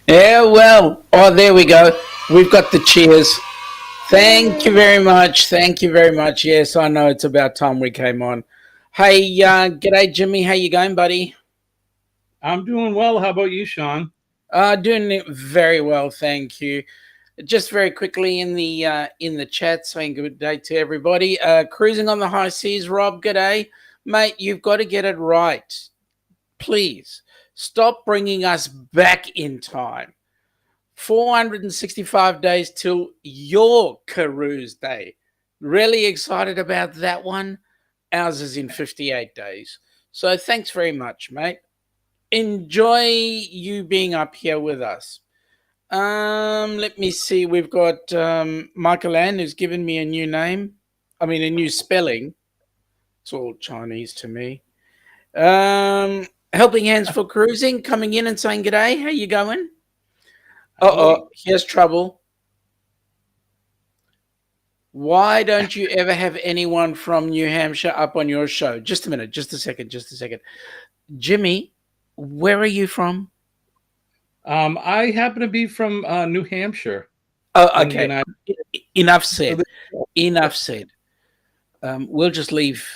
Yeah, well, oh, there we go. We've got the cheers. Thank you very much. Thank you very much. Yes, I know it's about time we came on. Hey, g'day, Jimmy. How you going, buddy? I'm doing well. How about you, Sean? Doing it very well, thank you. Just very quickly in the chat, saying good day to everybody. Cruising on the high seas, Rob. G'day, mate. You've got to get it right, please. Stop bringing us back in time. 465 days till your cruise day. Really excited about that one. Ours is in 58 days. So thanks very much, mate. Enjoy you being up here with us. Let me see. We've got Michael Ann who's given me a new name. I mean, a new spelling. It's all Chinese to me. Helping Hands for Cruising coming in and saying, "G'day, how you going?" Howdy. Here's trouble. Why don't you ever have anyone from New Hampshire up on your show? Just a minute, just a second. Jimmy, where are you from? I happen to be from New Hampshire Oh, in the okay. United Enough States. said. Enough said. We'll just leave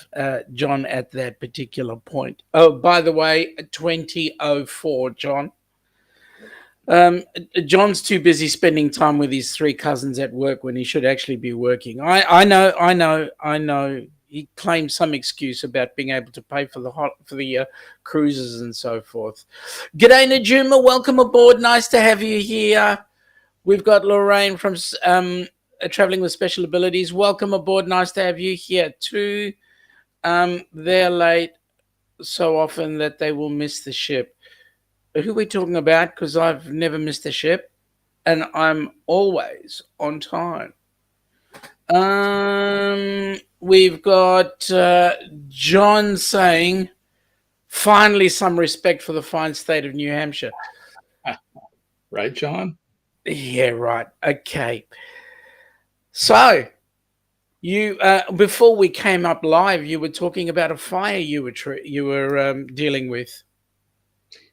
John at that particular point. Oh, by the way, 2004, John. John's too busy spending time with his three cousins at work when he should actually be working. I know. He claims some excuse about being able to pay for the cruises and so forth. G'day, Najuma. Welcome aboard. Nice to have you here. We've got Lorraine from Traveling with Special Abilities. Welcome aboard. Nice to have you here too. They're late so often that they will miss the ship. Who are we talking about? Because I've never missed a ship and I'm always on time. We've got John saying, finally some respect for the fine state of New Hampshire. Right, John? Yeah, right. Okay. So, you before we came up live, you were talking about a fire you were dealing with.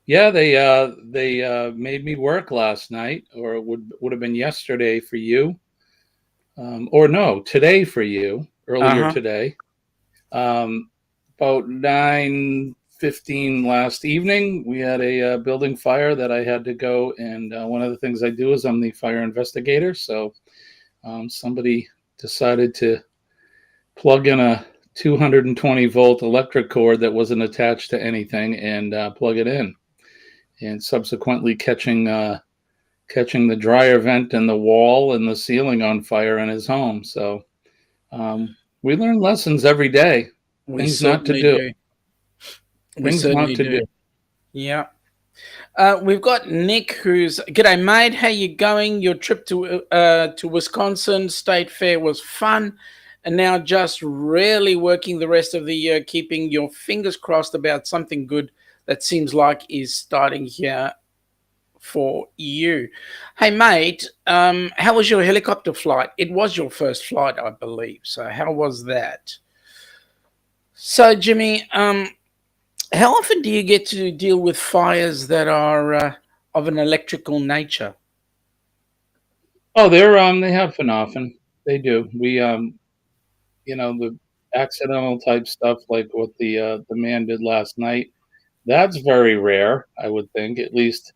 Yeah, they made me work last night, or it would have been yesterday for you, or no, today for you, earlier Uh-huh. today. Um, about 9:15 last evening, we had a building fire that I had to go, and one of the things I do is I'm the fire investigator. So somebody decided to plug in a 220-volt electric cord that wasn't attached to anything and plug it in, and subsequently catching the dryer vent and the wall and the ceiling on fire in his home. So we learn lessons every day. We Things not to certainly do. do. We Things not certainly to do. do. Yeah. We've got Nick, who's g'day, mate. How you going? Your trip to Wisconsin State Fair was fun, and now just really working the rest of the year, keeping your fingers crossed about something good that seems like is starting here for you. Hey, mate, how was your helicopter flight? It was your first flight, I believe. So how was that? So, Jimmy, how often do you get to deal with fires that are of an electrical nature? Oh, they happen often. They do. We the accidental type stuff like what the man did last night. That's very rare, I would think. At least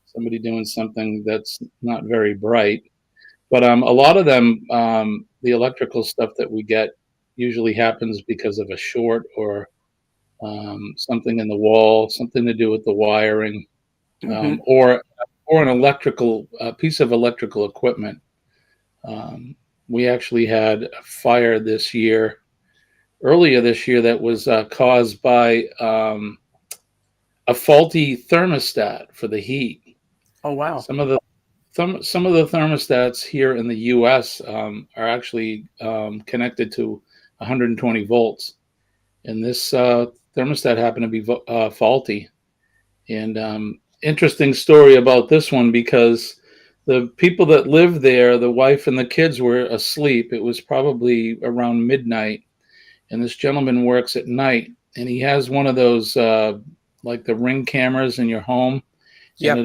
somebody doing something that's not very bright. But a lot of them, the electrical stuff that we get usually happens because of a short or something in the wall, something to do with the wiring, Mm-hmm. or an electrical piece of electrical equipment. Um, we actually had a fire earlier this year, that was caused by a faulty thermostat for the heat. Oh wow! Some of the some of the thermostats here in the U.S. Are actually connected to 120 volts, and this thermostat happened to be faulty. And interesting story about this one, because the people that lived there, the wife and the kids, were asleep. It was probably around midnight, and this gentleman works at night, and he has one of those like the Ring cameras in your home, and Yep.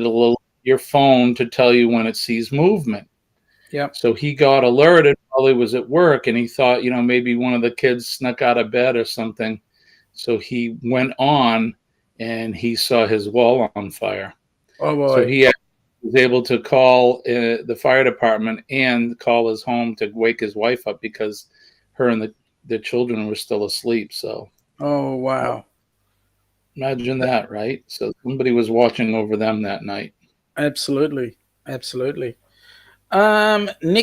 your phone to tell you when it sees movement. Yep. So he got alerted while he was at work, and he thought, maybe one of the kids snuck out of bed or something. So he went on, and he saw his wall on fire. Oh boy. So he was able to call the fire department and call his home to wake his wife up, because her and the children were still asleep. So, oh wow. Imagine that, right? So somebody was watching over them that night. Absolutely. Nick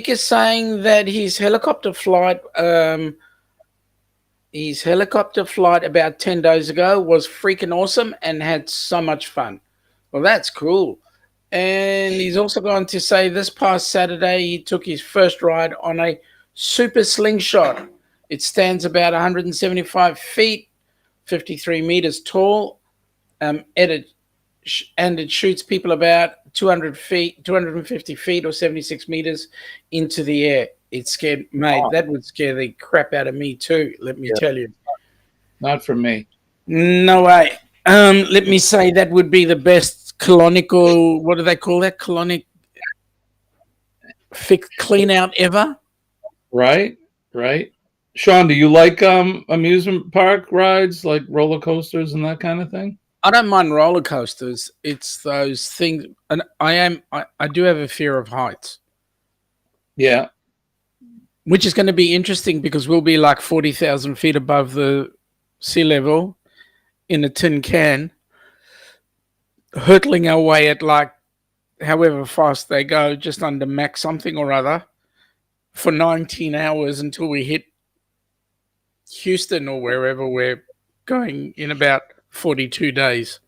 is saying that his helicopter flight about 10 days ago was freaking awesome and had so much fun. Well, that's cool. And he's also going to say this past Saturday he took his first ride on a super slingshot. It stands about 175 feet, 53 meters tall, and it shoots people about 250 feet or 76 meters into the air. It scared, mate. Oh. That would scare the crap out of me too. Let me tell you. Not for me. No way. Let me say that would be the best colonical. What do they call that? Colonic clean out ever. Right. Sean, do you like amusement park rides, like roller coasters and that kind of thing? I don't mind roller coasters. It's those things, and I do have a fear of heights. Yeah. Which is going to be interesting because we'll be like 40,000 feet above the sea level in a tin can, hurtling our way at like however fast they go, just under Mach something or other, for 19 hours until we hit Houston or wherever we're going in about 42 days.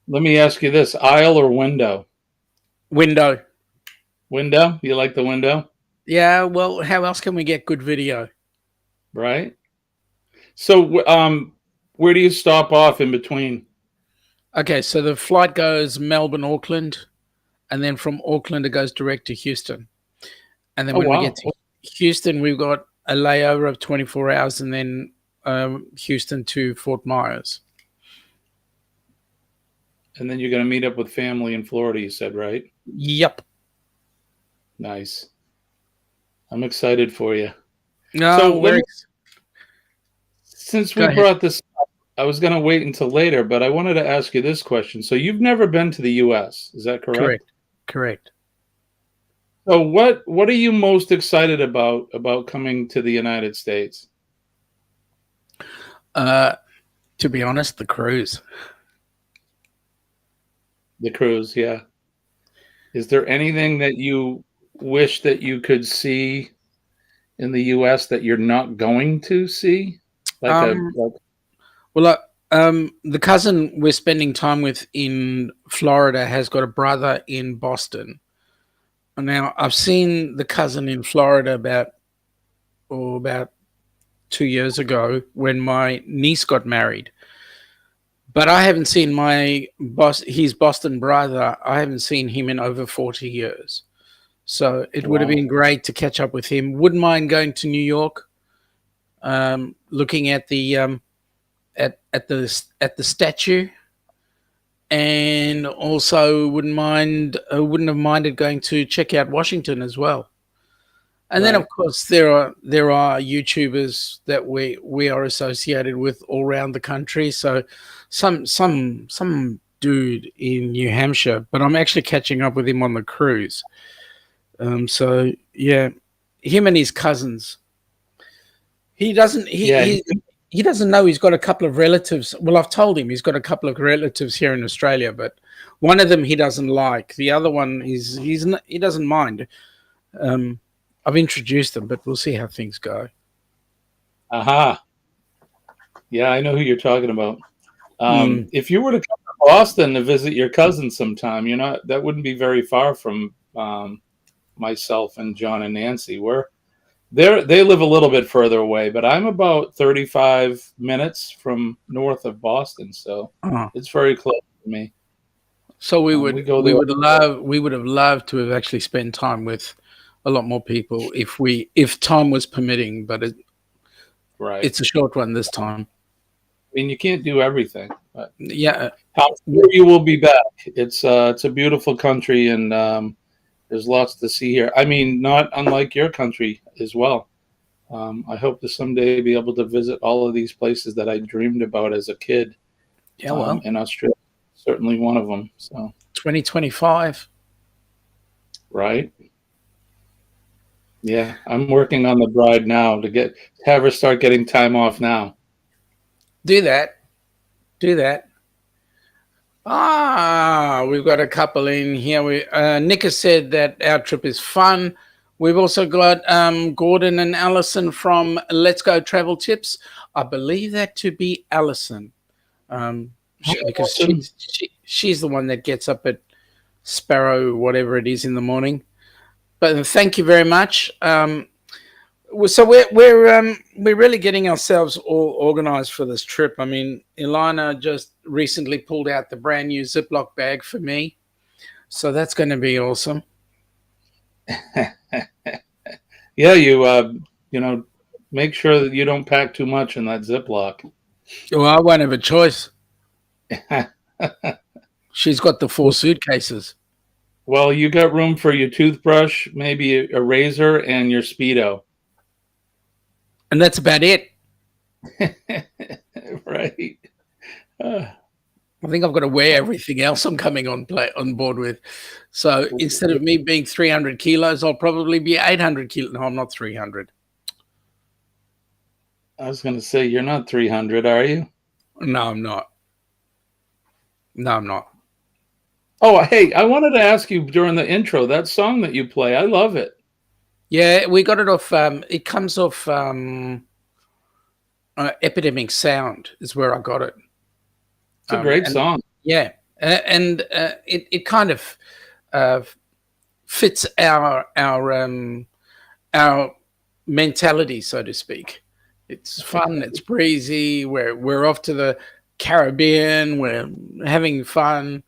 Let me ask you this, aisle or window? Window. Window? You like the window? Yeah, well, how else can we get good video? Right. So where do you stop off in between? Okay, so the flight goes Melbourne, Auckland, and then from Auckland it goes direct to Houston. And then when we get to Houston, we've got a layover of 24 hours and then Houston to Fort Myers. And then you're going to meet up with family in Florida, you said, right? Yep. Nice. I'm excited for you. No, so since we brought this up, I was going to wait until later, but I wanted to ask you this question. So you've never been to the U.S., is that correct? Correct. So what are you most excited about coming to the United States? To be honest, the cruise. The cruise, yeah. Is there anything that you wish that you could see in the U.S. that you're not going to see? The cousin we're spending time with in Florida has got a brother in Boston. Now, I've seen the cousin in Florida about 2 years ago when my niece got married. But I haven't seen his Boston brother. I haven't seen him in over 40 years. So it would have been great to catch up with him. Wouldn't mind going to New York, looking at the at the statue, and also wouldn't have minded going to check out Washington as well. And then, of course, there are YouTubers that we are associated with all around the country. So some dude in New Hampshire, but I'm actually catching up with him on the cruise. So yeah, him and his cousins. He doesn't know he's got a couple of relatives. Well, I've told him he's got a couple of relatives here in Australia, but one of them he doesn't like. The other one he doesn't mind. I've introduced them, but we'll see how things go. Aha. Yeah, I know who you're talking about. If you were to come to Boston to visit your cousin sometime, that wouldn't be very far from myself and John and Nancy. They live a little bit further away, but I'm about 35 minutes from north of Boston, so it's very close to me. So we would have loved to have actually spent time with a lot more people if time was permitting, but it's a short one this time. mean, you can't do everything, but Yeah. I'm sure you will be back. It's a beautiful country, and there's lots to see here. I mean, not unlike your country as well. I hope to someday be able to visit all of these places that I dreamed about as a kid. Yeah, well, And Australia is certainly one of them. So, 2025. right? Yeah, I'm working on the bride now to have her start getting time off now. Do that. Do that. We've got a couple in here. Nick has said that our trip is fun. We've also got Gordon and Alison from Let's Go Travel Tips. I believe that to be Alison, because Alison. she's the one that gets up at Sparrow, whatever it is, in the morning. But thank you very much. So we're really getting ourselves all organized for this trip. I mean, Ilana just recently pulled out the brand new Ziploc bag for me, so that's going to be awesome. Yeah, you know, make sure that you don't pack too much in that Ziploc. Well, I won't have a choice. She's got the 4 suitcases. Well, you got room for your toothbrush, maybe a razor, and your Speedo. And that's about it. Right. I think I've got to wear everything else I'm coming on board with. So instead of me being 300 kilos, I'll probably be 800 kilos. No, I'm not 300. I was going to say, you're not 300, are you? No, I'm not. No, I'm not. Oh, hey, I wanted to ask you during the intro, that song that you play, I love it. Yeah, we got it off. It comes off Epidemic Sound is where I got it. It's a great song. Yeah, and it kind of fits our mentality, so to speak. It's fun. It's breezy. We're off to the Caribbean. We're having fun.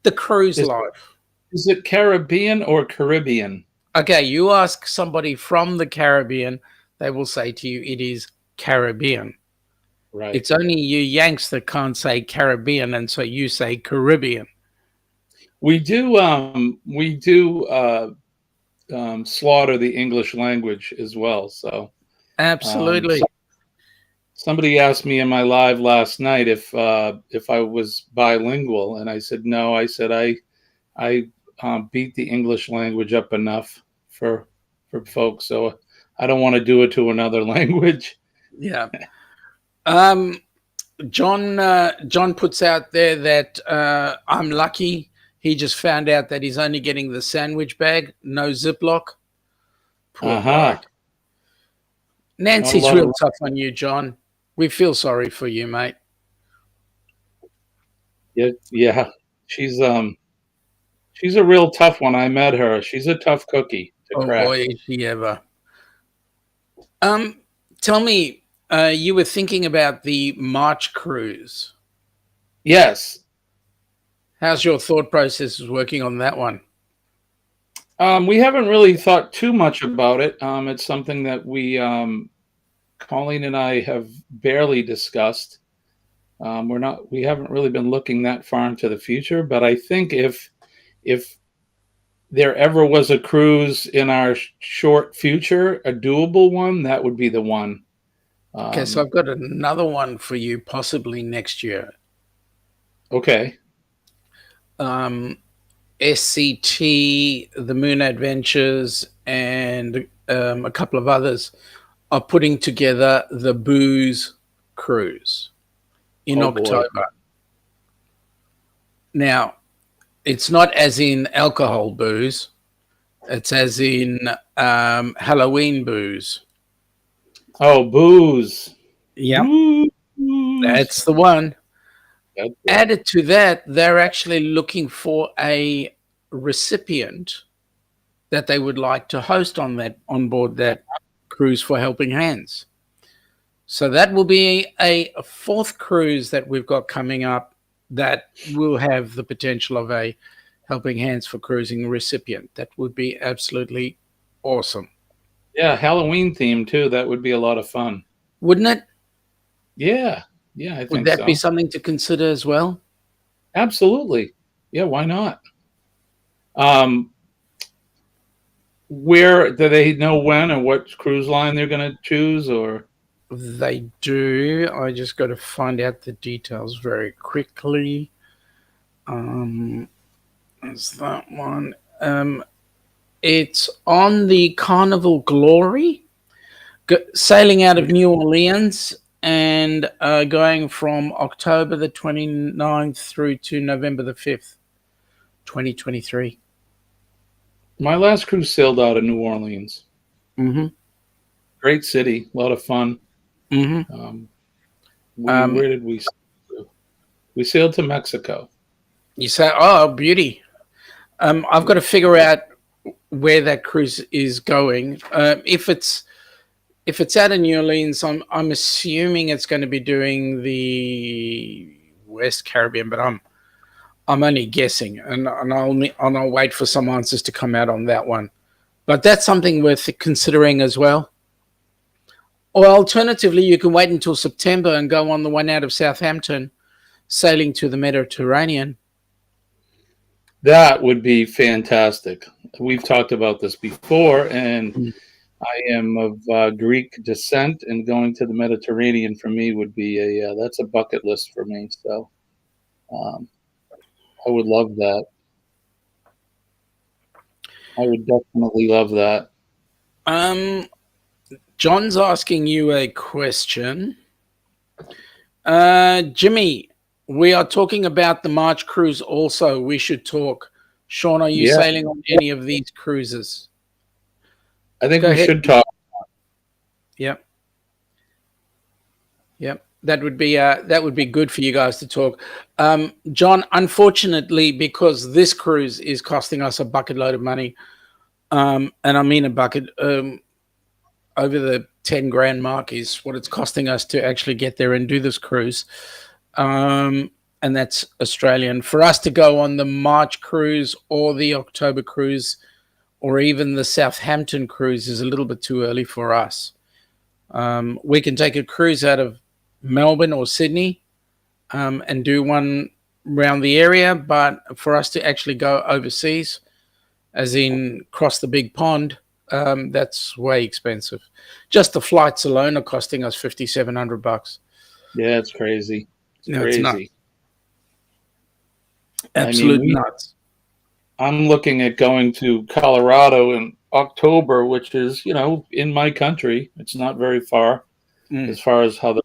The cruise life. Is it Caribbean or Caribbean? Okay, you ask somebody from the Caribbean, they will say to you, it is Caribbean. Right. It's only you Yanks that can't say Caribbean, and so you say Caribbean. We do slaughter the English language as well. So absolutely. Somebody asked me in my live last night if I was bilingual, and I said no. I said I beat the English language up enough for folks, so I don't want to do it to another language. Yeah. John puts out there that I'm lucky. He just found out that he's only getting the sandwich bag, no Ziploc. Poor bloke. Nancy's real tough on you, John. We feel sorry for you, mate. Yeah. She's a real tough one. I met her. She's a tough cookie to crack. Boy, is she ever. Tell me, you were thinking about the March cruise. Yes. How's your thought process working on that one? We haven't really thought too much about it. It's something that Colleen and I have barely discussed. We haven't really been looking that far into the future, but I think if there ever was a cruise in our short future, a doable one, that would be the one. Okay, so I've got another one for you, possibly next year. Okay. SCT, the Moon Adventures, and a couple of others are putting together the Booze cruise in October. Boy. Now, it's not as in alcohol booze. It's as in Halloween booze. Oh, booze. Yeah. That's the one. Added to that, they're actually looking for a recipient that they would like to host on board that cruise for Helping Hands. So that will be a 4th cruise that we've got coming up that will have the potential of a Helping Hands for Cruising recipient. That would be absolutely awesome. Yeah, Halloween theme too. That would be a lot of fun. Wouldn't it? Yeah, yeah, I Would think that be so. something to consider as well? Absolutely. Yeah, why not? Um, where do they know when or what cruise line they're going to choose? Or They do. I just got to find out the details very quickly. Is that one? It's on the Carnival Glory, sailing out of New Orleans and going from October the 29th through to November the 5th, 2023. my last cruise sailed out of New Orleans. Mm-hmm. Great city, a lot of fun. Mm-hmm. Um, Um, where did we sail to? We sailed to Mexico. you say, oh, beauty. I've got to figure out where that cruise is going. If it's out of New Orleans, I'm assuming it's going to be doing the West Caribbean, but I'm only guessing, and I'll wait for some answers to come out on that one. But that's something worth considering as well. Or alternatively, you can wait until September and go on the one out of Southampton, sailing to the Mediterranean. That would be fantastic. We've talked about this before, and Mm. I am of Greek descent, and going to the Mediterranean for me would be that's a bucket list for me. So um, I would love that. I would definitely love that. Um, John's asking you a question. Jimmy, we are talking about the March cruise also. We should talk. Sean, are you Yeah, sailing on any of these cruises? I think Go we ahead. should talk. Yep. Yep. That would be good for you guys to talk. John, unfortunately, because this cruise is costing us a bucket load of money, and I mean a bucket, over the 10 grand mark is what it's costing us to actually get there and do this cruise. And that's Australian. For us to go on the March cruise or the October cruise or even the Southampton cruise is a little bit too early for us. We can take a cruise out of Melbourne or Sydney, and do one around the area, but for us to actually go overseas, as in cross the big pond, that's way expensive. Just the flights alone are costing us $5,700. Yeah, it's crazy. It's No, it's not. crazy. I mean, Absolute we. nuts. I'm looking at going to Colorado in October, which is in my country. It's not very far Mm. as far as how the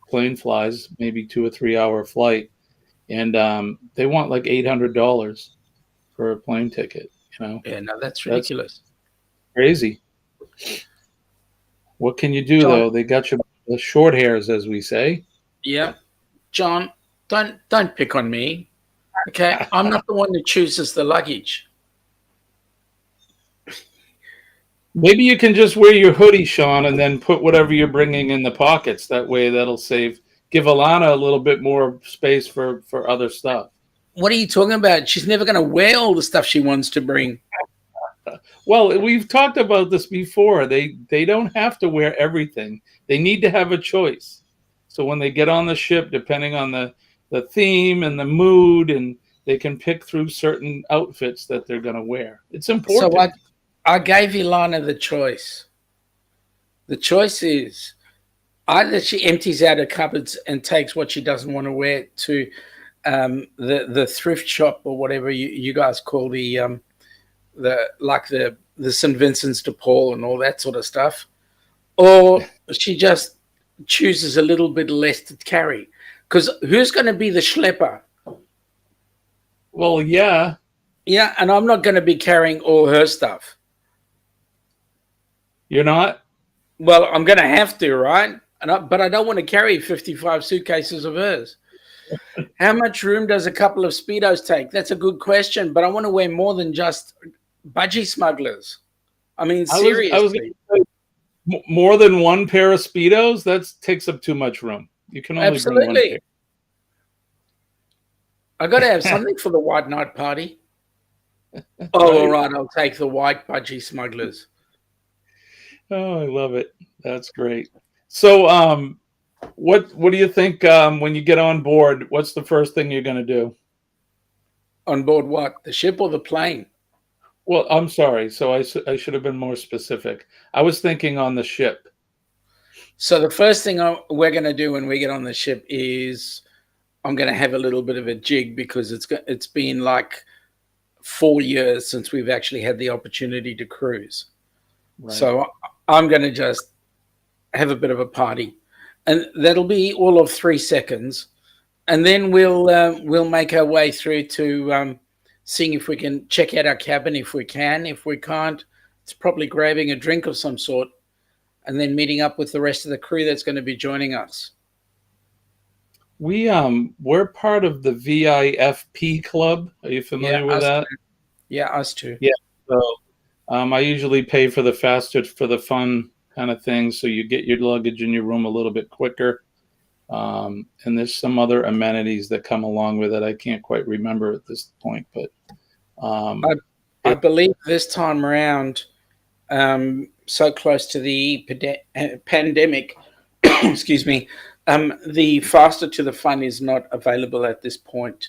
plane flies, maybe 2 or 3 hour flight, and they want like $800 for a plane ticket. Yeah, no, that's That's ridiculous. crazy. What can you do John, though? They got you the short hairs, as we say. yeah, John, don't pick on me. Okay, I'm not the one that chooses the luggage. Maybe you can just wear your hoodie, Sean, and then put whatever you're bringing in the pockets. That way, that'll give Alana a little bit more space for other stuff. What are you talking about? She's never going to wear all the stuff she wants to bring. Well, we've talked about this before. They don't have to wear everything. They need to have a choice. So when they get on the ship, depending on the theme and the mood, and they can pick through certain outfits that they're going to wear. It's So important. I gave Ilana the choice. The choice is either she empties out her cupboards and takes what she doesn't want to wear to the thrift shop or whatever you guys call the St. Vincent's de Paul and all that sort of stuff, or she just chooses a little bit less to carry. Because who's going to be the schlepper? Well, yeah. Yeah, and I'm not going to be carrying all her stuff. You're not? Well, I'm going to have to, right? But I don't want to carry 55 suitcases of hers. How much room does a couple of Speedos take? That's a good question, but I want to wear more than just budgie smugglers. I mean, seriously. I was going to say, more than one pair of Speedos? That takes up too much room. You can only bring one pair. I got to have something for the white night party. Oh, all right. I'll take the white budgie smugglers. Oh, I love it. That's great. So, What do you think when you get on board? What's the first thing you're going to do? On board what? The ship or the plane? Well, I'm sorry. So I should have been more specific. I was thinking on the ship. So the first thing we're going to do when we get on the ship is I'm going to have a little bit of a jig because it's been like 4 years since we've actually had the opportunity to cruise. Right. So I'm going to just have a bit of a party, and that'll be all of 3 seconds, and then we'll make our way through to seeing if we can check out our cabin if we can. If we can't, it's probably grabbing a drink of some sort, and then meeting up with the rest of the crew that's going to be joining us. We're part of the VIFP club. Are you familiar with that? Yeah, us too. Yeah. So I usually pay for the faster for the fun kind of thing, so you get your luggage in your room a little bit quicker. And there's some other amenities that come along with it. I can't quite remember at this point, but I believe this time around, so close to the pandemic, excuse me, the faster to the fun is not available at this point.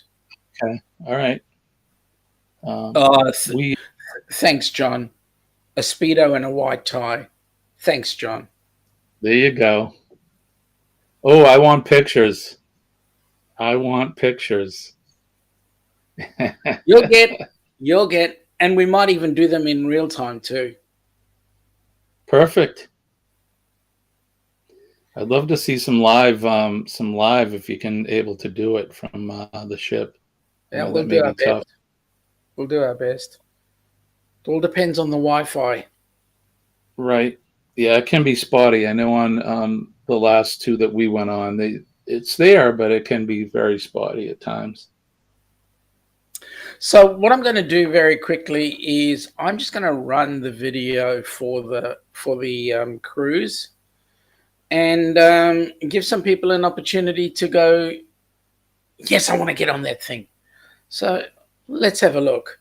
Okay, all right. Thanks, John. A Speedo and a white tie. Thanks, John. There you go. Oh, I want pictures. I want pictures. You'll get, and we might even do them in real time too. Perfect. I'd love to see some live if you can able to do it from the ship. Yeah, we'll do our best. We'll do our best. It all depends on the Wi-Fi. Right. Yeah, it can be spotty. I know on the last two that we went on, it's there, but it can be very spotty at times. So what I'm going to do very quickly is I'm just going to run the video for the cruise, and give some people an opportunity to go, yes, I want to get on that thing. So let's have a look.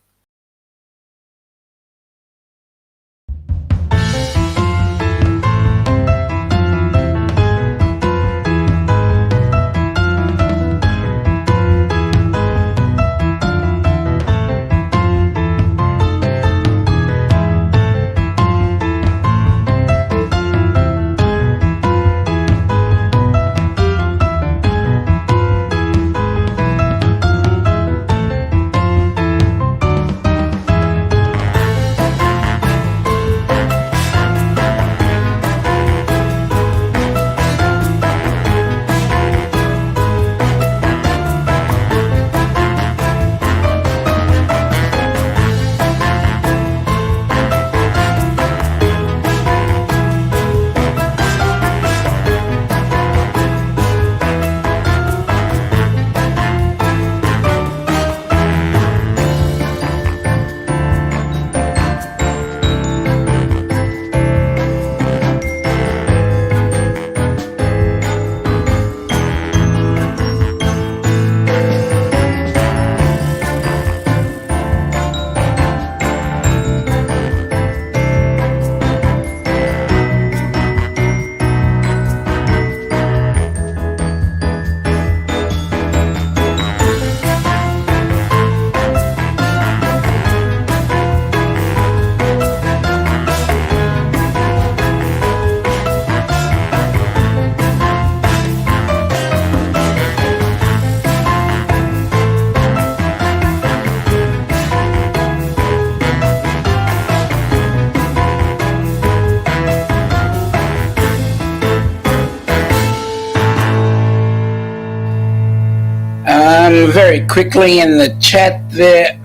Very quickly in the chat there,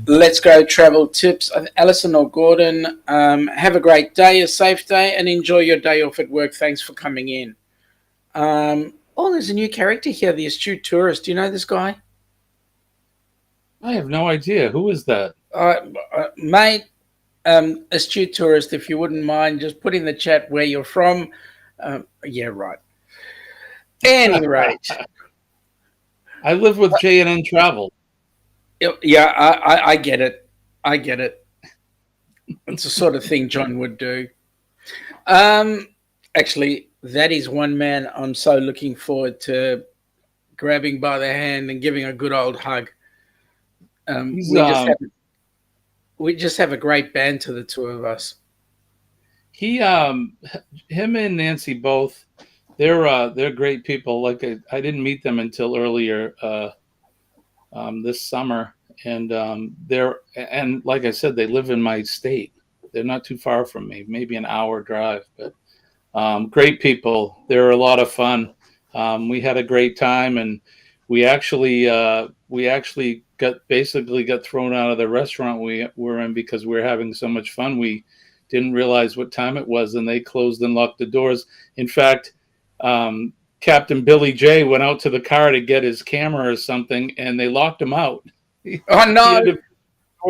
let's go travel tips. Alison or Gordon, have a great day, a safe day, and enjoy your day off at work. Thanks for coming in. Oh, there's a new character here, the astute tourist. Do you know this guy? I have no idea. Who is that? Mate, astute tourist, if you wouldn't mind, just put in the chat where you're from. Yeah, right. Any rate. I live with J&N Travel. Yeah, I get it. I get it. It's the sort of thing John would do. Actually, that is one man I'm so looking forward to grabbing by the hand and giving a good old hug. He's We just have a great band to the two of us. he him and Nancy both. They're great people. Like I didn't meet them until earlier this summer, and like I said, they live in my state. They're not too far from me, maybe an hour drive, but great people. They're a lot of fun. We had a great time, and we actually got thrown out of the restaurant we were in because we were having so much fun. We didn't realize what time it was, and they closed and locked the doors. In fact, Captain Billy J went out to the car to get his camera or something, and they locked him out. Oh no! He had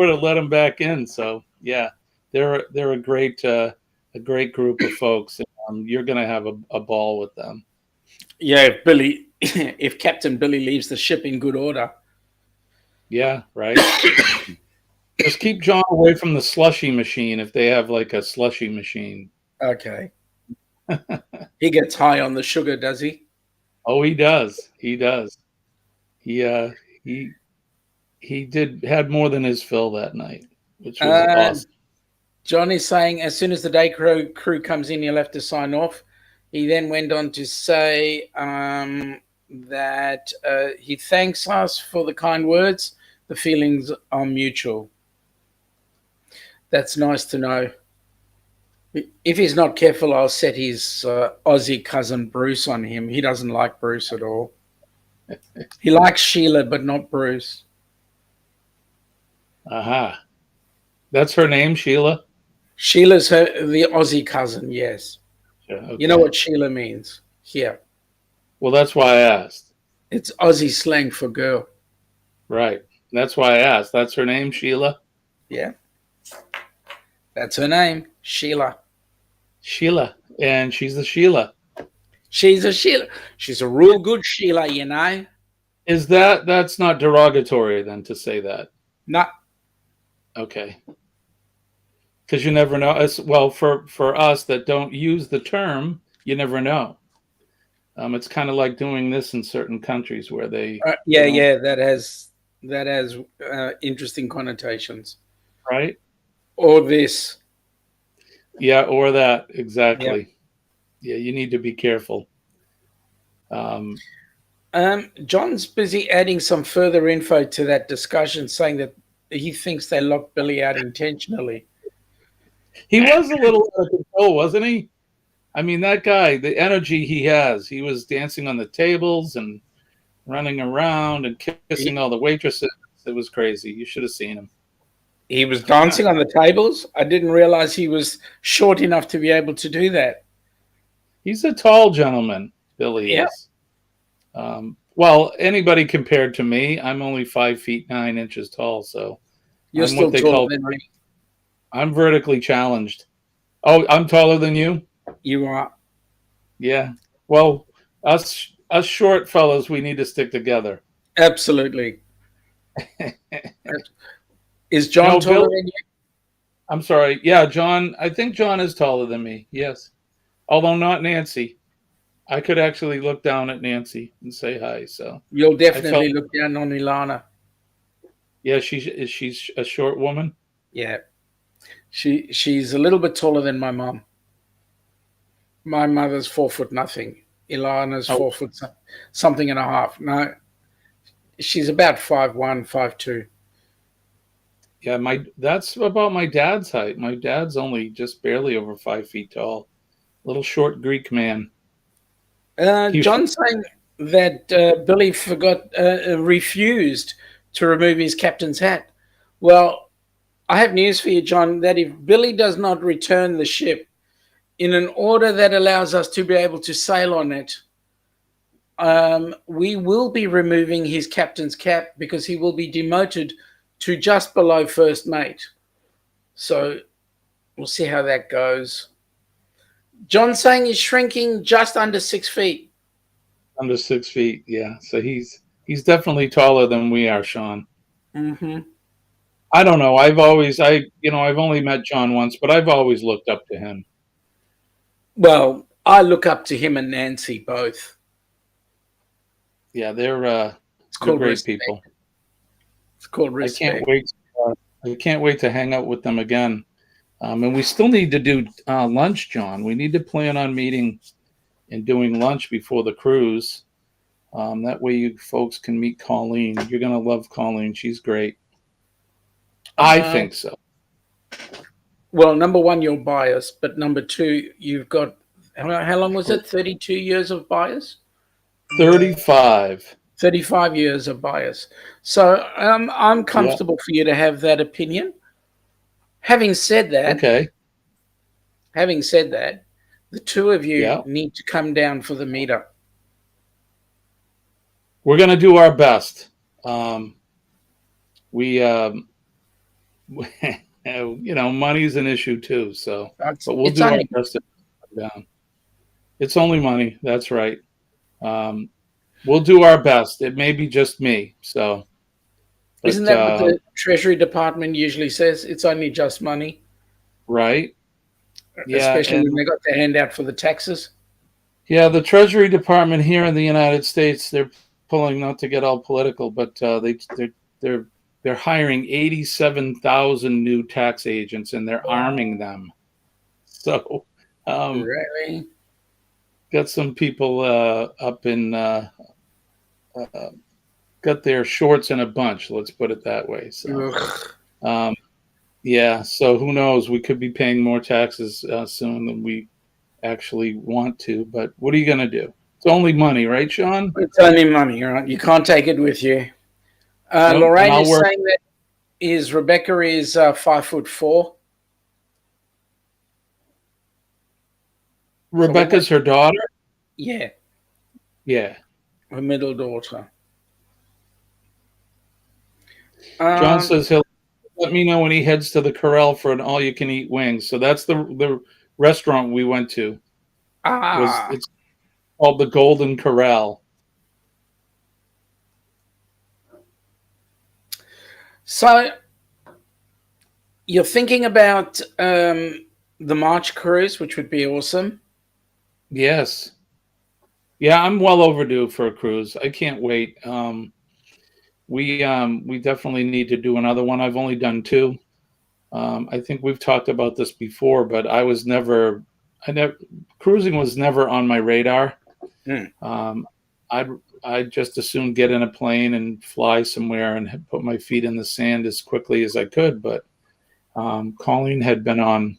to let him back in. So yeah, they're a great group of folks. You're gonna have a ball with them. Yeah, if Captain Billy leaves the ship in good order. Yeah, right. Just keep John away from the slushy machine if they have like a slushy machine. Okay. He gets high on the sugar, does he? Oh, he does. He does. He had more than his fill that night, which was awesome. John is saying as soon as the day crew comes in, he'll have to sign off. He then went on to say that he thanks us for the kind words. The feelings are mutual. That's nice to know. If he's not careful, I'll set his Aussie cousin Bruce on him. He doesn't like Bruce at all. He likes Sheila, but not Bruce. Aha. That's her name, Sheila? Sheila's the Aussie cousin, yes. Yeah, okay. You know what Sheila means? Here. Well, that's why I asked. It's Aussie slang for girl. Right. That's why I asked. That's her name, Sheila? Yeah. That's her name, Sheila. Sheila. And she's the Sheila. She's a Sheila. She's a real good Sheila, you know. That's not derogatory then to say that? No. Okay. Because you never know. Well, for us that don't use the term, you never know. It's kind of like doing this in certain countries where they. That has interesting connotations. Right. Or this. Yeah, or that exactly. Yeah, you need to be careful. John's busy adding some further info to that discussion, saying that he thinks they locked Billy out intentionally. He was a little out of control, wasn't he? I mean, that guy, the energy he has, he was dancing on the tables and running around and kissing all the waitresses. It was crazy. You should have seen him. He was dancing on the tables? I didn't realize he was short enough to be able to do that. He's a tall gentleman, Billy is. Well, anybody compared to me, I'm only 5'9" tall, so you're still taller than me. I'm vertically challenged. Oh, I'm taller than you? You are. Yeah. Well, us short fellows, we need to stick together. Absolutely. Is John taller than you? I'm sorry. Yeah, John. I think John is taller than me. Yes. Although not Nancy. I could actually look down at Nancy and say hi. So you'll definitely look down on Ilana. Yeah, she's a short woman. Yeah. She's a little bit taller than my mom. My mother's 4 foot nothing. Ilana's 4 foot something and a half. No, she's about 5'1", 5'2". Yeah, that's about my dad's height. My dad's only just barely over 5 feet tall. Little short Greek man. John's saying that Billy refused to remove his captain's hat. Well, I have news for you, John, that if Billy does not return the ship in an order that allows us to be able to sail on it, we will be removing his captain's cap because he will be demoted to just below first mate. So we'll see how that goes. John's saying he's shrinking just under 6 feet. Under 6 feet, yeah. So he's definitely taller than we are, Sean. Mm-hmm. I don't know. I've only met John once, but I've always looked up to him. Well, I look up to him and Nancy both. Yeah, It's they're called great respect. people. It's called I respect. can't wait. I can't wait to hang out with them again. And we still need to do lunch, John. We need to plan on meeting and doing lunch before the cruise. That way you folks can meet Colleen. You're going to love Colleen. She's great. I think so. Well, number one, you're biased, but number two, you've got, how long was it? 32 years of bias? 35. 35 years of bias. So I'm comfortable for you to have that opinion. Having said that, Okay. the two of you Yeah. need to come down for the meetup. We're going to do our best. We, money's an issue too. So, but we'll do our best to come down. It's only money. That's right. We'll do our best. It may be just me. So, isn't that what the Treasury Department usually says? It's only just money. Right. Yeah. Especially when they got their hand out for the taxes. Yeah, the Treasury Department here in the United States, they're pulling, not to get all political, but they're hiring 87,000 new tax agents and they're arming them. So, really, got some people up in got their shorts in a bunch. Let's put it that way. So, yeah. So who knows? We could be paying more taxes soon than we actually want to. But what are you going to do? It's only money, right, Sean? It's only money, right? You can't take it with you. Nope, Lorraine is saying that Rebecca is 5'4". Rebecca's her daughter? Yeah. Yeah. Her middle daughter. John says he'll let me know when he heads to the Corral for an all-you-can-eat wings. So that's the restaurant we went to. It's called the Golden Corral. So you're thinking about the March cruise, which would be awesome. Yes. Yeah, I'm well overdue for a cruise. I can't wait. We definitely need to do another one. I've only done 2. I think we've talked about this before, but cruising was never on my radar. I'd just as soon get in a plane and fly somewhere and put my feet in the sand as quickly as I could. But Colleen had been on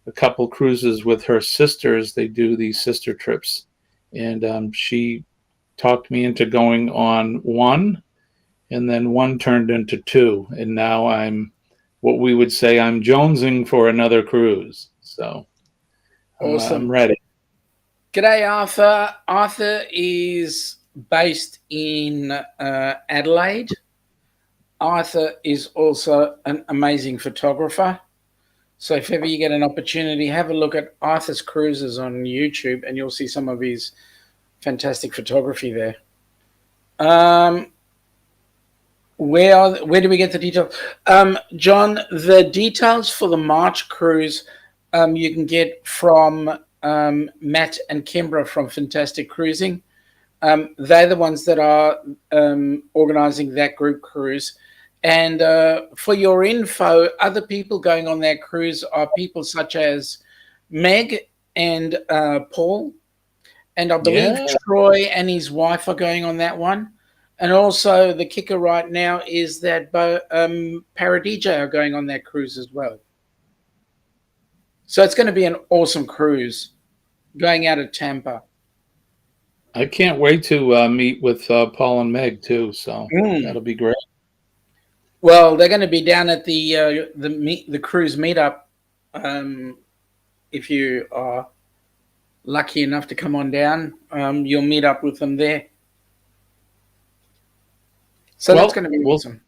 a couple cruises with her sisters. They do these sister trips. And she talked me into going on one, and then one turned into 2. And now I'm jonesing for another cruise. So awesome. I'm ready. G'day, Arthur. Arthur is based in Adelaide. Arthur is also an amazing photographer. So if ever you get an opportunity, have a look at Arthur's cruises on YouTube and you'll see some of his fantastic photography there. Where do we get the details? John, the details for the March cruise you can get from Matt and Kimbra from Fantastic Cruising. They're the ones that are organizing that group cruise. And for your info, other people going on that cruise are people such as Meg and Paul. And I believe Troy and his wife are going on that one. And also the kicker right now is that Paradija are going on that cruise as well. So it's going to be an awesome cruise going out of Tampa. I can't wait to meet with Paul and Meg too. So that'll be great. Well, they're going to be down at the cruise meetup. If you are lucky enough to come on down, you'll meet up with them there. So that's going to be awesome.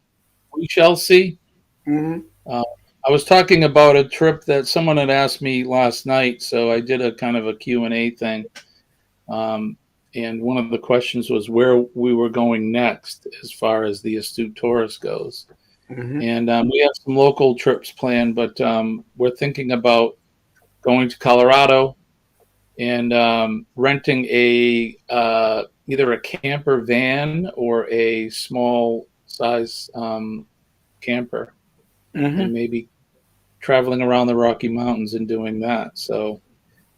We shall see. Mm-hmm. I was talking about a trip that someone had asked me last night, so I did a kind of a Q&A thing. And one of the questions was where we were going next as far as the Astute Tourist goes. Mm-hmm. And we have some local trips planned, but we're thinking about going to Colorado and renting either a camper van or a small size camper, and maybe traveling around the Rocky Mountains and doing that. So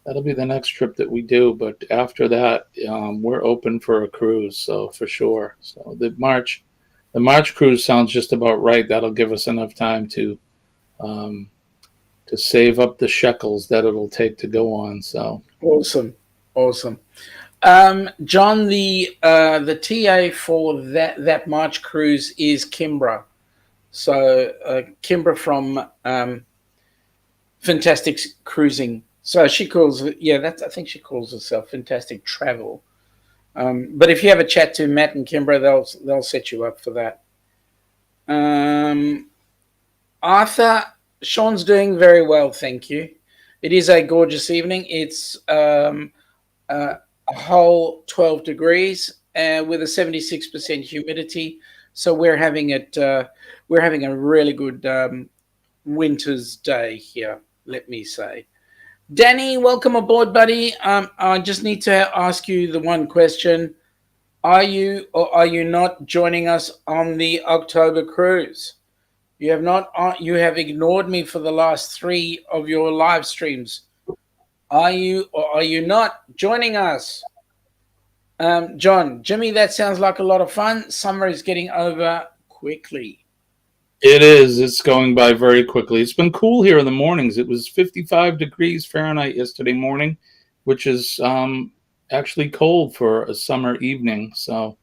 that'll be the next trip that we do. But after that, we're open for a cruise, so for sure. So the March cruise sounds just about right. That'll give us enough time to save up the shekels that it'll take to go on. So awesome. John, the TA for that March cruise is Kimbra. So Kimbra from Fantastic Cruising. So she calls it, I think she calls herself Fantastic Travel. But if you have a chat to Matt and Kimbra, they'll set you up for that. Arthur, Sean's doing very well, thank you. It is a gorgeous evening. It's a whole 12 degrees with a 76% humidity. So we're having a really good winter's day here, let me say. Danny, welcome aboard, buddy. I just need to ask you the one question. Are you or are you not joining us on the October cruise? You have not. You have ignored me for the last 3 of your live streams. Are you or are you not joining us? John, Jimmy, that sounds like a lot of fun. Summer is getting over quickly. it is. It's going by very quickly. It's been cool here in the mornings. It was 55 degrees Fahrenheit yesterday morning, which is actually cold for a summer evening. So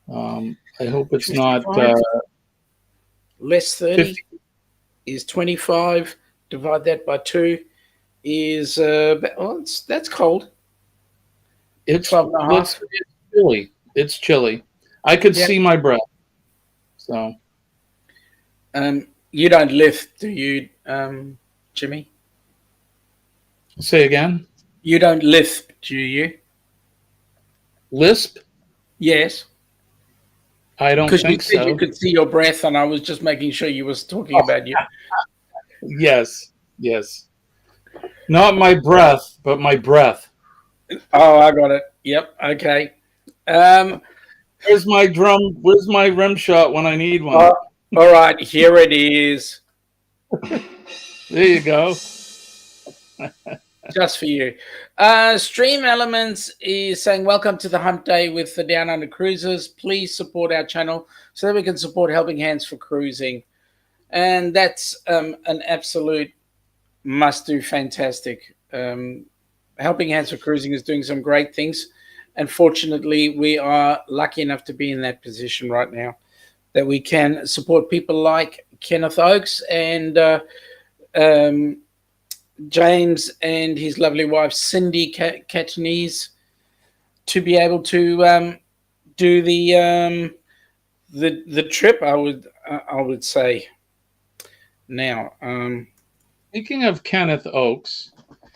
I hope it's 55. not Less 30 50. is 25. Divide that by 2 is that's cold. It's 12 and a half. It's chilly. It's chilly. I could see my breath. So you don't lift, do you, Jimmy? say again. You don't lift, do you? Lisp? Yes. I don't Because you think said so. you could see your breath, and I was just making sure you was talking about you. Yes. Not my breath, but my breath. Oh, I got it. Yep. Okay. Where's my drum? Where's my rim shot when I need one? All right. Here it is. There you go. Just for you. Stream Elements is saying, welcome to the Humpday with the Down Under Cruises. Please support our channel so that we can support Helping Hands for Cruising. And that's an absolute must-do. Fantastic. Helping Hands for Cruising is doing some great things. And fortunately, we are lucky enough to be in that position right now that we can support people like Kenneth Oakes and James and his lovely wife Cindy Catanese to be able to do the trip. I would say. Now, Speaking of Kenneth Oakes,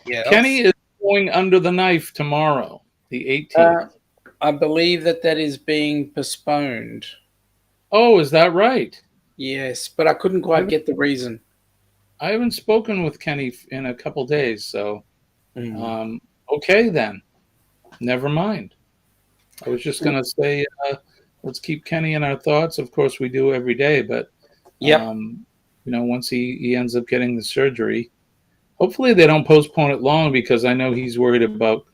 yeah, Kenny is going under the knife tomorrow, the 18th. I believe that is being postponed. Oh, is that right? Yes, but I couldn't quite get the reason. I haven't spoken with Kenny in a couple days, so okay then. Never mind. I was just going to say, let's keep Kenny in our thoughts. Of course, we do every day, but once he ends up getting the surgery, hopefully they don't postpone it long because I know he's worried about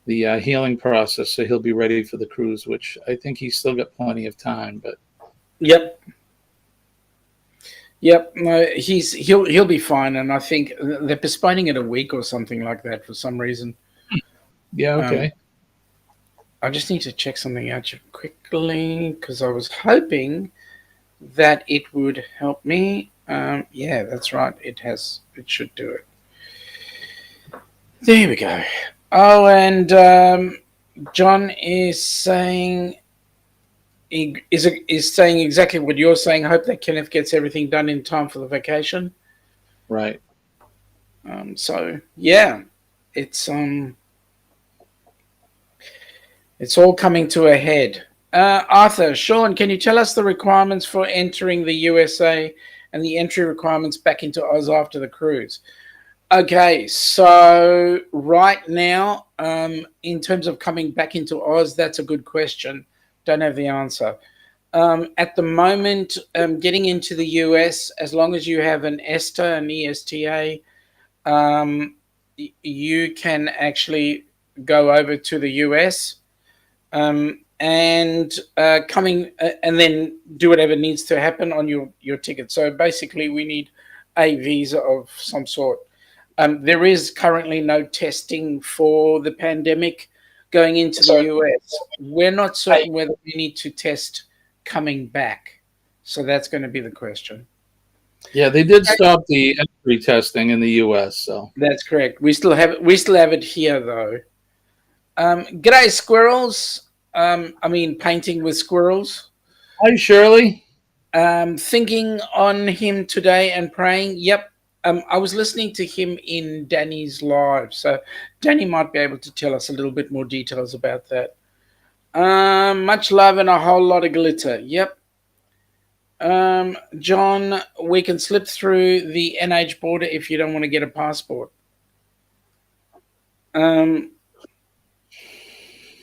the healing process, so he'll be ready for the cruise, which I think he's still got plenty of time. But Yep. No, he'll be fine, and I think they're postponing it a week or something like that for some reason. Yeah. Okay. I just need to check something out quickly because I was hoping that it would help me. Yeah, that's right. It should do it. There we go. Oh, and John is saying. Is saying exactly what you're saying. Hope that Kenneth gets everything done in time for the vacation. Right. So yeah, it's all coming to a head. Arthur, Sean, can you tell us the requirements for entering the USA and the entry requirements back into Oz after the cruise? Okay, so right now, in terms of coming back into Oz, that's a good question. Don't have the answer. At the moment, getting into the US, as long as you have an ESTA, an ESTA, you can actually go over to the US, and and then do whatever needs to happen on your ticket. So basically, we need a visa of some sort. There is currently no testing for the pandemic going into the US. We're not certain whether we need to test coming back. So that's going to be the question. Yeah, they did stop the entry testing in the U.S. So That's correct. We still have it here though. G'day squirrels. I mean painting with squirrels. hi, Shirley. Thinking on him today and praying. Yep. I was listening to him in Danny's live, so Danny might be able to tell us a little bit more details about that. Much love and a whole lot of glitter. Yep. John, we can slip through the NH border if you don't want to get a passport.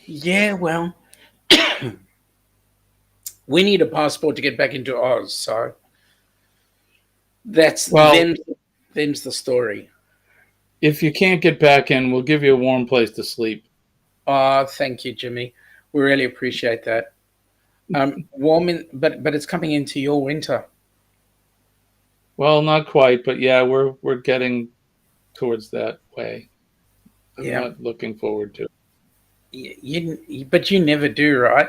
Yeah, well, we need a passport to get back into Oz, so that's them's the story. If you can't get back in, we'll give you a warm place to sleep. Oh, thank you, Jimmy. We really appreciate that. But it's coming into your winter. Well, not quite, but yeah, we're getting towards that way. I'm not looking forward to it. But you never do, right?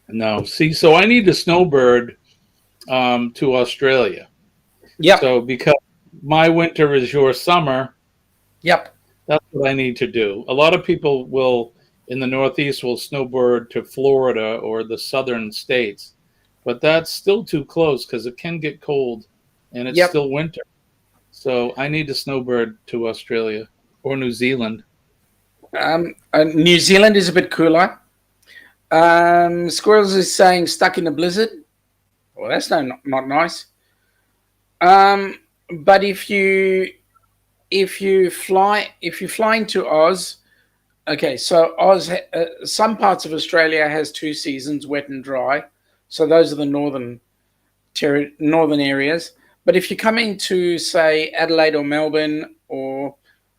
No. See, so I need to snowbird to Australia. Yep. So because my winter is your summer, yep, that's what I need to do. A lot of people will in the Northeast will snowbird to Florida or the southern states, but that's still too close because it can get cold and it's still winter. So I need to snowbird to Australia or New Zealand. New Zealand is a bit cooler. Squirrels is saying stuck in a blizzard. Well, that's not nice. But if you fly into Oz, okay, so Oz, some parts of Australia has two seasons, wet and dry. So those are the northern areas. But if you come into, say, Adelaide or Melbourne, or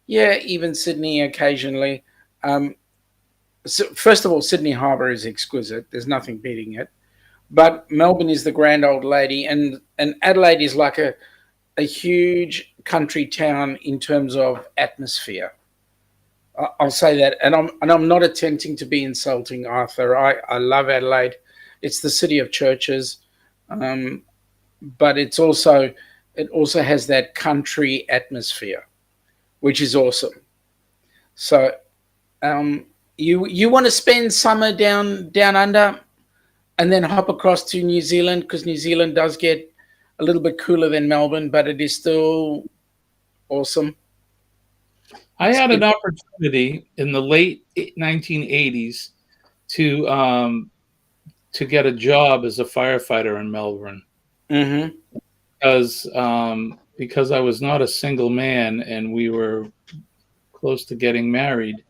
even Sydney occasionally. So first of all, Sydney Harbour is exquisite. There's nothing beating it. But Melbourne is the grand old lady, and Adelaide is like a huge country town in terms of atmosphere. I'll say that, and I'm not attempting to be insulting, Arthur. I love Adelaide. It's the city of churches, but it also has that country atmosphere, which is awesome. So, you want to spend summer down under, and then hop across to New Zealand, because New Zealand does get a little bit cooler than Melbourne, but it is still awesome. I had an opportunity in the late 1980s to get a job as a firefighter in Melbourne. Mm-hmm. Because I was not a single man and we were close to getting married,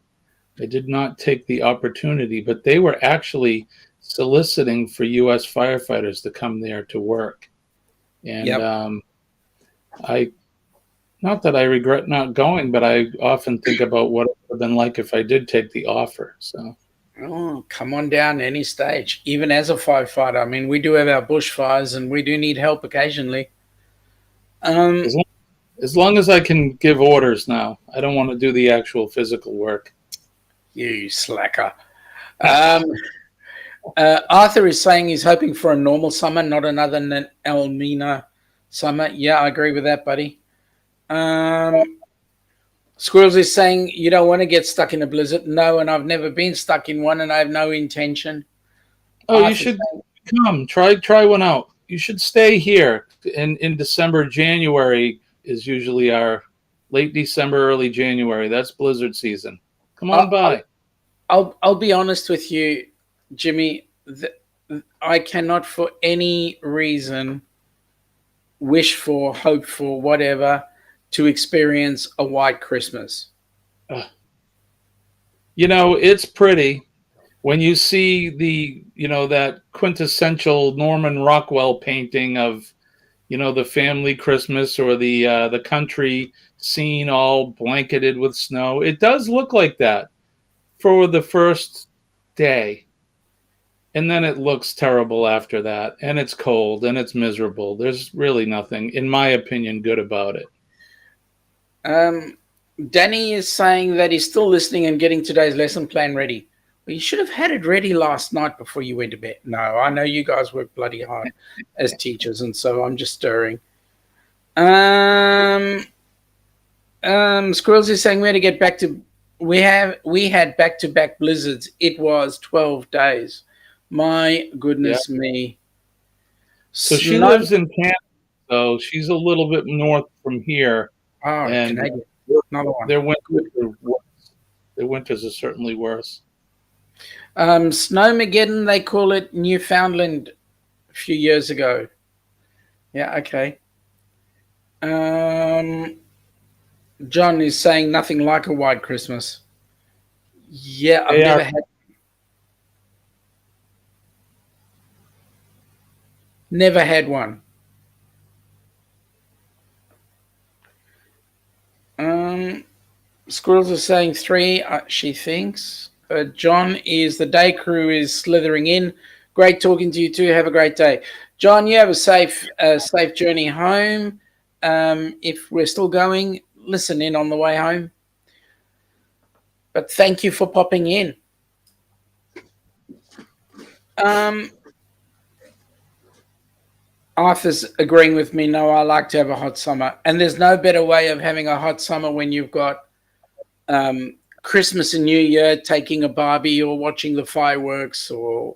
I did not take the opportunity, but they were actually soliciting for U.S. firefighters to come there to work. And not that I regret not going, but I often think about what it would have been like if I did take the offer. So, come on down any stage, even as a firefighter. I mean, we do have our bushfires and we do need help occasionally. As long as I can give orders now, I don't want to do the actual physical work. You slacker. Arthur is saying he's hoping for a normal summer, not another El Nino summer. Yeah, I agree with that, buddy. Squirrels is saying you don't want to get stuck in a blizzard. No, and I've never been stuck in one, and I have no intention. Oh, Arthur, you should come. Try one out. You should stay here in December. January is usually our late December, early January. That's blizzard season. Come on by. I'll be honest with you, Jimmy. I cannot for any reason wish for, hope for, whatever, to experience a white Christmas? It's pretty when you see that quintessential Norman Rockwell painting of, the family Christmas or the country scene all blanketed with snow. It does look like that for the first day. And then it looks terrible after that. And it's cold and it's miserable. There's really nothing, in my opinion, good about it. Danny is saying that he's still listening and getting today's lesson plan ready. Well, you should have had it ready last night before you went to bed. No, I know you guys work bloody hard as teachers, and so I'm just stirring. Squirrels is saying we had to get back to. We had back-to-back blizzards. It was 12 days. My goodness me. So she lives in Canada, so she's a little bit north from here. Oh, and Canadian. Another one. Their winters are certainly worse. Snowmageddon, they call it Newfoundland a few years ago. Yeah, okay. John is saying nothing like a white Christmas. Yeah, I've never had one. Squirrels are saying 3, she thinks. John is the day crew is slithering in. Great talking to you too. Have a great day. John, you have a safe journey home. If we're still going, listen in on the way home. But thank you for popping in. Arthur's agreeing with me. No, I like to have a hot summer. And there's no better way of having a hot summer when you've got Christmas and New Year, taking a barbie or watching the fireworks or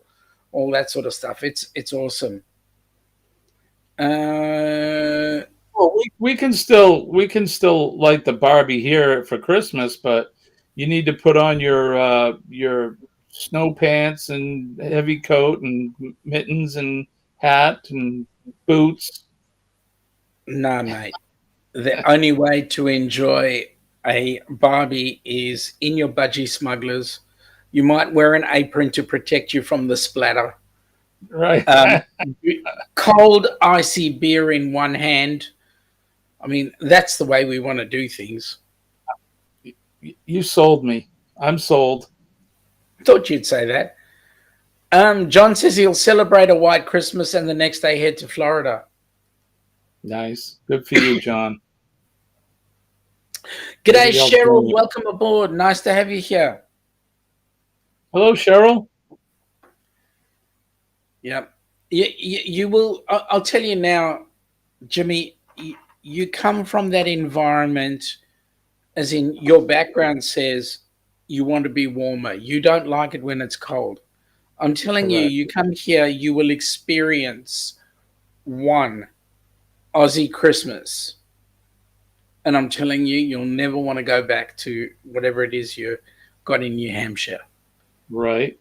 all that sort of stuff. It's awesome. Well, we can still light the Barbie here for Christmas, but you need to put on your snow pants and heavy coat and mittens and hat and boots. Nah, mate. The only way to enjoy a Barbie is in your budgie smugglers. You might wear an apron to protect you from the splatter. Right. Cold, icy beer in one hand. I mean, that's the way we want to do things. You sold me. I'm sold. Thought you'd say that. John says he'll celebrate a white Christmas and the next day head to Florida. Nice. Good for you, John. G'day, Cheryl. Welcome aboard. Nice to have you here. Hello, Cheryl. Yeah. You will. I'll tell you now, Jimmy, you come from that environment, as in your background says you want to be warmer. You don't like it when it's cold. I'm telling you, you come here, you will experience one Aussie Christmas. And I'm telling you, you'll never want to go back to whatever it is you got in New Hampshire. Right.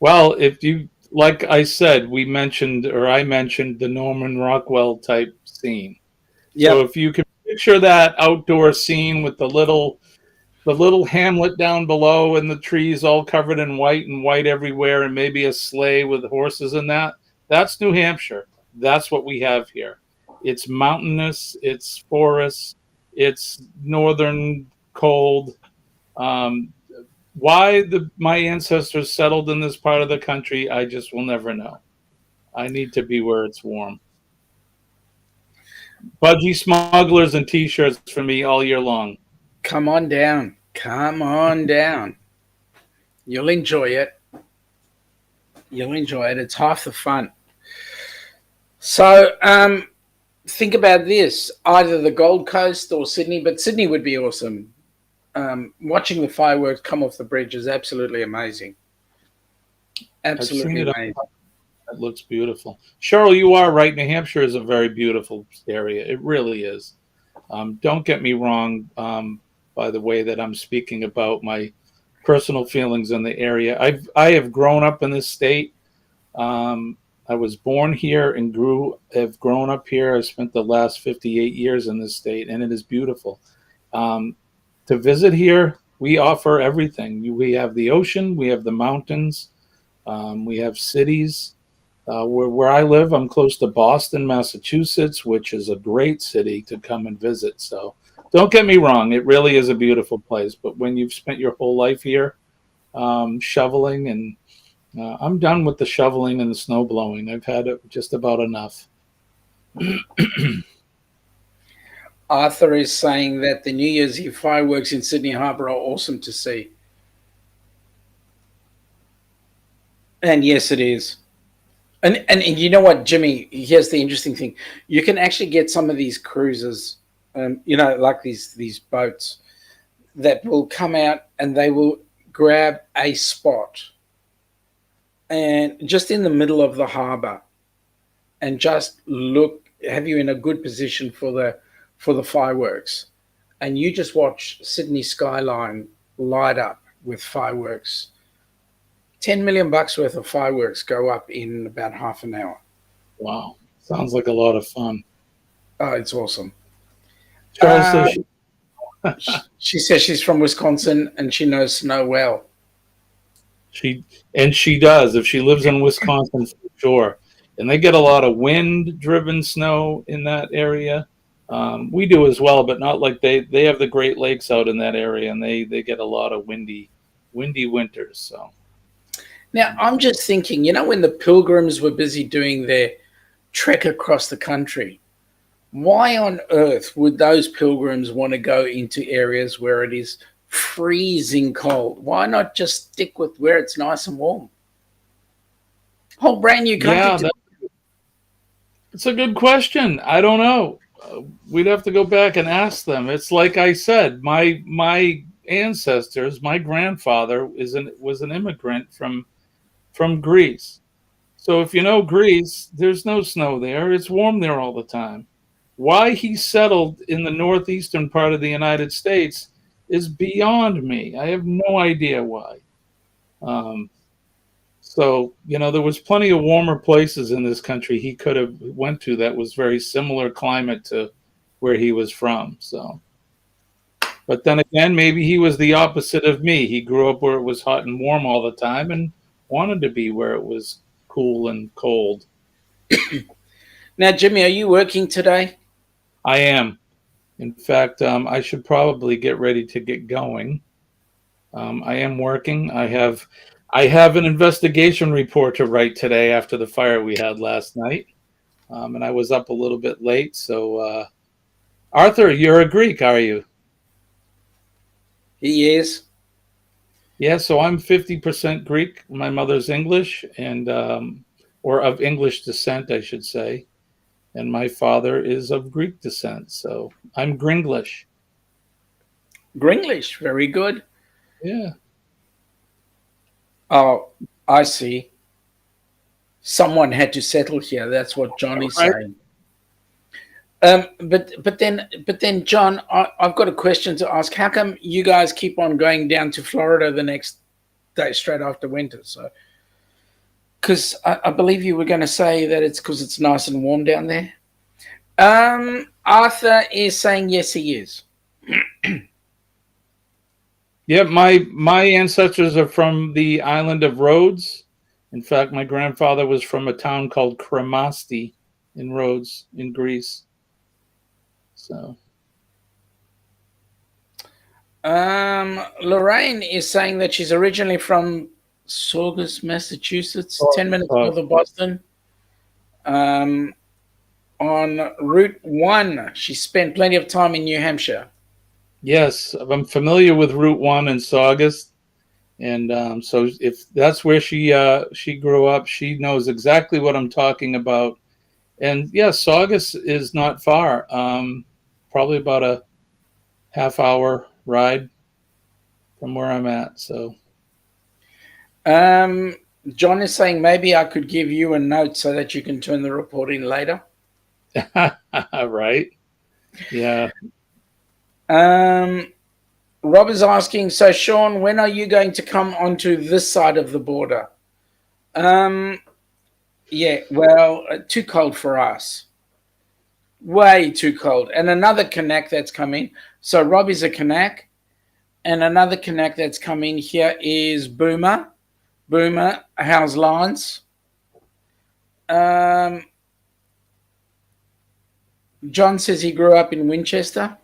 Well, if you, like I said, I mentioned the Norman Rockwell type scene. Yep. So if you can picture that outdoor scene with the little hamlet down below and the trees all covered in white and white everywhere and maybe a sleigh with horses in that's New Hampshire. That's what we have here. It's mountainous, it's forest, it's northern cold. Why my ancestors settled in this part of the country, I just will never know. I need to be where it's warm. Budgie smugglers and T-shirts for me all year long. Come on down. Come on down. You'll enjoy it. You'll enjoy it. It's half the fun. So think about this. Either the Gold Coast or Sydney, but Sydney would be awesome. Watching the fireworks come off the bridge is absolutely amazing. Absolutely amazing. It looks beautiful. Cheryl, you are right. New Hampshire is a very beautiful area. It really is. Don't get me wrong by the way that I'm speaking about my personal feelings in the area. I have grown up in this state. I was born here and have grown up here. I spent the last 58 years in this state, and it is beautiful. Um, to visit here, we offer everything. We have the ocean, we have the mountains, we have cities. Where I live, I'm close to Boston, Massachusetts, which is a great city to come and visit. So don't get me wrong, it really is a beautiful place. But when you've spent your whole life here shoveling, and I'm done with the shoveling and the snow blowing. I've had it just about enough. Arthur is saying that the New Year's Eve fireworks in Sydney Harbour are awesome to see. And yes, it is. And you know what, Jimmy? Here's the interesting thing: you can actually get some of these cruises, like these boats that will come out and they will grab a spot and just in the middle of the harbour and just have you in a good position for the fireworks, and you just watch Sydney skyline light up with fireworks. 10 million bucks worth of fireworks go up in about half an hour. Wow. Sounds like a lot of fun. Oh, it's awesome. Charles says she says she's from Wisconsin and she knows snow well. she does. If she lives in Wisconsin, for sure. And they get a lot of wind-driven snow in that area. We do as well, but not like they have the Great Lakes out in that area, and they get a lot of windy winters. So. Now, I'm just thinking, when the Pilgrims were busy doing their trek across the country, why on earth would those pilgrims want to go into areas where it is freezing cold? Why not just stick with where it's nice and warm? Whole brand new country. Yeah, it's a good question. I don't know. We'd have to go back and ask them. It's like I said, my ancestors, my grandfather was an immigrant from Greece. So if you know Greece, there's no snow there. It's warm there all the time. Why he settled in the northeastern part of the United States is beyond me. I have no idea why. So, there was plenty of warmer places in this country he could have went to that was very similar climate to where he was from. So, but then again, maybe he was the opposite of me. He grew up where it was hot and warm all the time and wanted to be where it was cool and cold. Now, Jimmy, are you working today? I am. In fact, I should probably get ready to get going. I am working. I have an investigation report to write today after the fire we had last night, and I was up a little bit late. So, Arthur, you're a Greek, are you? He is. Yeah, so I'm 50% Greek. My mother's English, and or of English descent, I should say. And my father is of Greek descent, so I'm Gringlish. Gringlish, very good. Yeah. Oh, I see. Someone had to settle here. That's what Johnny's saying. But then, John, I've got a question to ask. How come you guys keep on going down to Florida the next day, straight after winter? So, because I believe you were going to say that it's because it's nice and warm down there. Arthur is saying yes, he is. Yeah, my ancestors are from the island of Rhodes. In fact, my grandfather was from a town called Kremasti in Rhodes in Greece. So, Lorraine is saying that she's originally from Saugus, Massachusetts, 10 minutes north of Boston. On Route 1, she spent plenty of time in New Hampshire. Yes, I'm familiar with Route 1 in Saugus. And so if that's where she grew up, she knows exactly what I'm talking about. And yeah, Saugus is not far. Probably about a half-hour ride from where I'm at. So, John is saying maybe I could give you a note so that you can turn the report in later. Right? Yeah. Rob is asking, so Sean, when are you going to come onto this side of the border? Yeah, well, too cold for us. Way too cold. And another Kanak that's come in. So Robbie's a Kanak. And another Kanak that's come in here is Boomer. Boomer, how's Lance? John says he grew up in Winchester.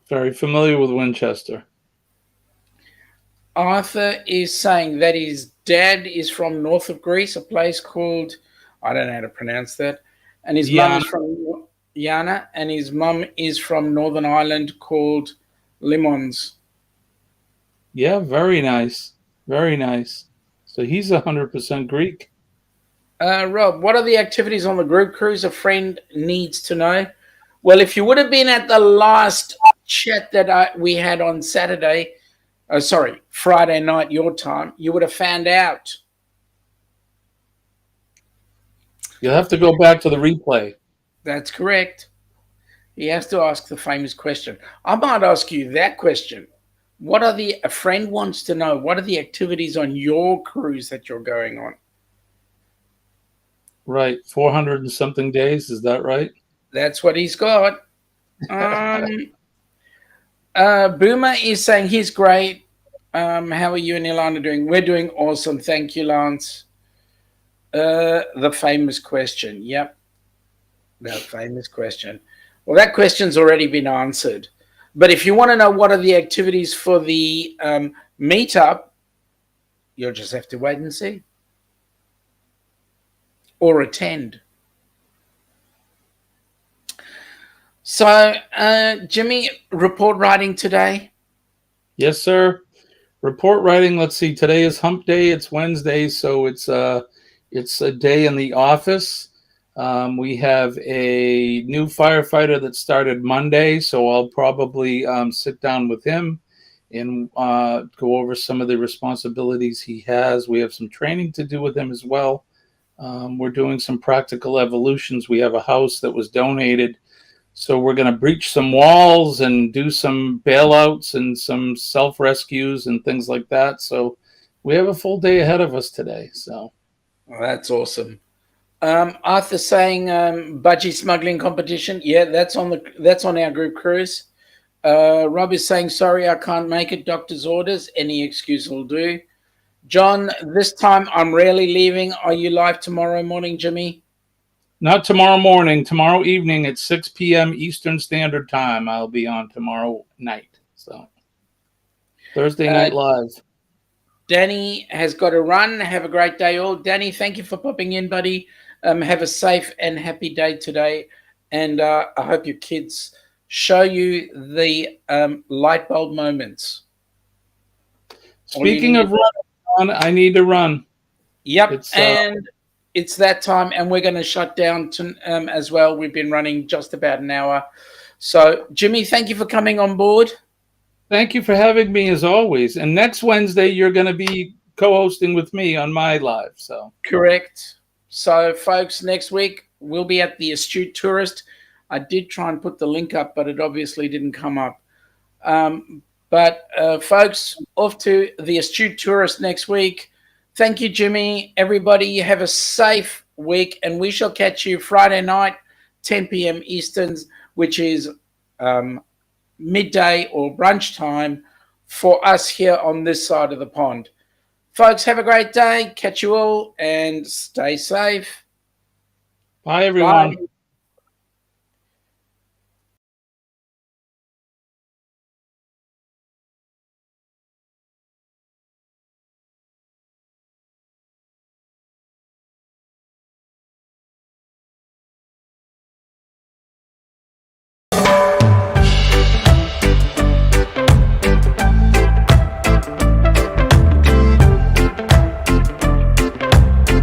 Very familiar with Winchester. Arthur is saying that his dad is from north of Greece, a place called, I don't know how to pronounce that. And his mum is from Yana, and his mum is from Northern Ireland called Limons. Yeah, very nice. Very nice. So he's 100% Greek. Rob, what are the activities on the group cruise a friend needs to know? Well, if you would have been at the last chat that we had on Saturday, Friday night your time, you would have found out. You'll have to go back to the replay. That's correct. He has to ask the famous question. I might ask you that question. A friend wants to know, what are the activities on your cruise that you're going on? Right. 400 and something days. Is that right? That's what he's got. Boomer is saying he's great. How are you and Ilana doing? We're doing awesome. Thank you, Lance. The famous question. Yep. The famous question. Well, that question's already been answered. But if you want to know what are the activities for the meetup, you'll just have to wait and see. Or attend. So, Jimmy, report writing today? Yes, sir. Report writing. Let's see. Today is Hump Day. It's Wednesday, so it's a day in the office. We have a new firefighter that started Monday, so I'll probably sit down with him and go over some of the responsibilities he has. We have some training to do with him as well. We're doing some practical evolutions. We have a house that was donated, so we're going to breach some walls and do some bailouts and some self-rescues and things like that. So we have a full day ahead of us today. So that's awesome. Arthur saying budgie smuggling competition. Yeah, that's on our group cruise. Rob is saying, sorry, I can't make it. Doctor's orders. Any excuse will do. John, this time I'm rarely leaving. Are you live tomorrow morning, Jimmy? Not tomorrow morning. Tomorrow evening at 6 p.m. Eastern Standard Time. I'll be on tomorrow night. So Thursday night live. Danny has got to run. Have a great day, all. Danny, thank you for popping in, buddy. Have a safe and happy day today. And I hope your kids show you the light bulb moments. Speaking of running, I need to run. Yep, it's that time, and we're going to shut down as well. We've been running just about an hour. So, Jimmy, thank you for coming on board. Thank you for having me, as always. And next Wednesday, you're going to be co-hosting with me on my live. So correct. So, folks, next week we'll be at the Astute Tourist. I did try and put the link up, but it obviously didn't come up. But folks, off to the Astute Tourist next week. Thank you, Jimmy. Everybody, have a safe week, and we shall catch you Friday night, 10 p.m. Eastern, which is midday or brunch time for us here on this side of the pond. Folks, have a great day. Catch you all and stay safe. Bye, everyone. Bye.